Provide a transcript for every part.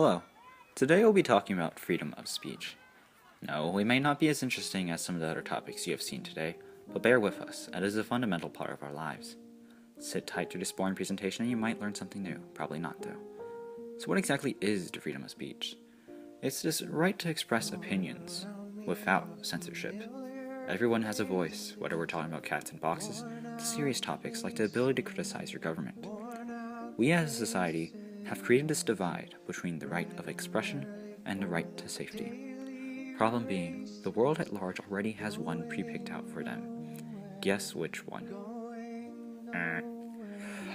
Hello. Today we'll be talking about freedom of speech. No, we may not be as interesting as some of the other topics you have seen today, but bear with us, it is a fundamental part of our lives. Sit tight through this boring presentation and you might learn something new, probably not though. So what exactly is the freedom of speech? It's this right to express opinions without censorship. Everyone has a voice, whether we're talking about cats in boxes to serious topics like the ability to criticize your government. We as a society have created this divide between the right of expression and the right to safety. Problem being, the world at large already has one pre-picked out for them. Guess which one?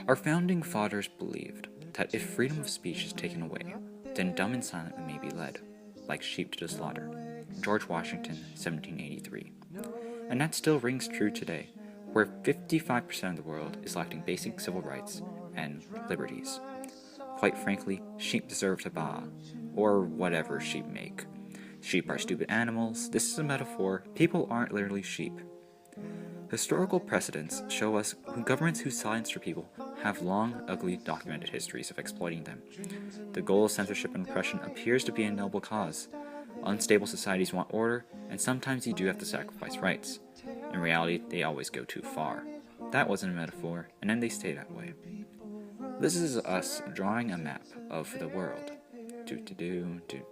Our founding fathers believed that if freedom of speech is taken away, then dumb and silent we may be led, like sheep to the slaughter. George Washington, 1783. And that still rings true today, where 55% of the world is lacking basic civil rights and liberties. Quite frankly, sheep deserve to baa, or whatever sheep make. Sheep are stupid animals, this is a metaphor, people aren't literally sheep. Historical precedents show us governments who silence their people have long, ugly, documented histories of exploiting them. The goal of censorship and repression appears to be a noble cause. Unstable societies want order, and sometimes you do have to sacrifice rights. In reality, they always go too far. That wasn't a metaphor, and then they stay that way. This is us drawing a map of the world.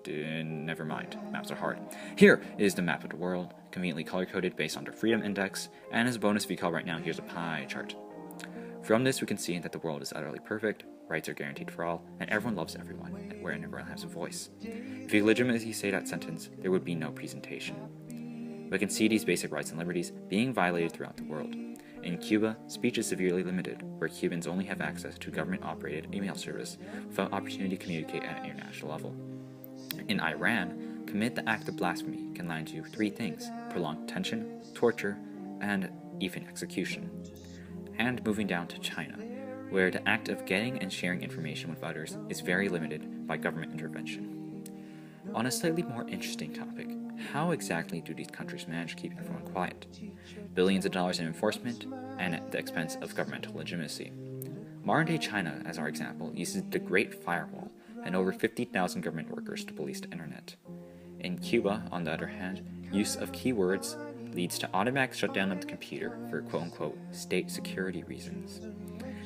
Never mind, maps are hard. Here is the map of the world, conveniently color-coded based on the Freedom Index, and as a bonus if you call right now, here's a pie chart. From this we can see that the world is utterly perfect, rights are guaranteed for all, and everyone loves everyone, where everyone has a voice. If you legitimately say that sentence, there would be no presentation. We can see these basic rights and liberties being violated throughout the world. In Cuba, speech is severely limited, where Cubans only have access to government-operated email service without opportunity to communicate at an international level. In Iran, commit the act of blasphemy can land you 3 things: prolonged detention, torture, and even execution. And moving down to China, where the act of getting and sharing information with others is very limited by government intervention. On a slightly more interesting topic, how exactly do these countries manage to keep everyone quiet? Billions of dollars in enforcement, and at the expense of governmental legitimacy. Modern-day China, as our example, uses the Great Firewall and over 50,000 government workers to police the internet. In Cuba, on the other hand, use of keywords leads to automatic shutdown of the computer for quote-unquote state security reasons.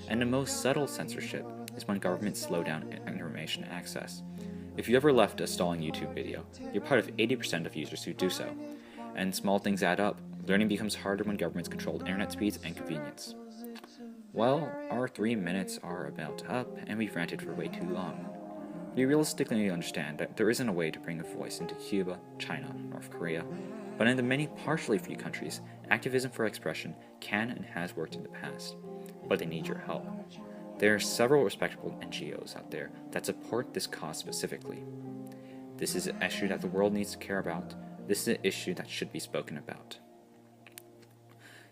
And the most subtle censorship is when governments slow down information access. If you ever left a stalling YouTube video, you're part of 80% of users who do so. And small things add up. Learning becomes harder when governments control internet speeds and convenience. Well, our 3 minutes are about up, and we've ranted for way too long. We realistically understand that there isn't a way to bring a voice into Cuba, China, North Korea, but in the many partially free countries, activism for expression can and has worked in the past. But they need your help. There are several respectable NGOs out there that support this cause specifically. This is an issue that the world needs to care about. This is an issue that should be spoken about.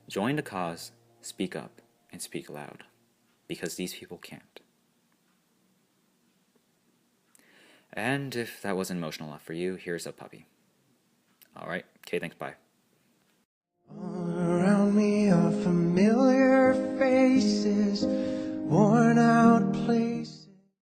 Join the cause, speak up, and speak loud, because these people can't. And if that wasn't emotional enough for you, here's a puppy. Alright, okay, thanks, bye. All around me are familiar faces, worn out.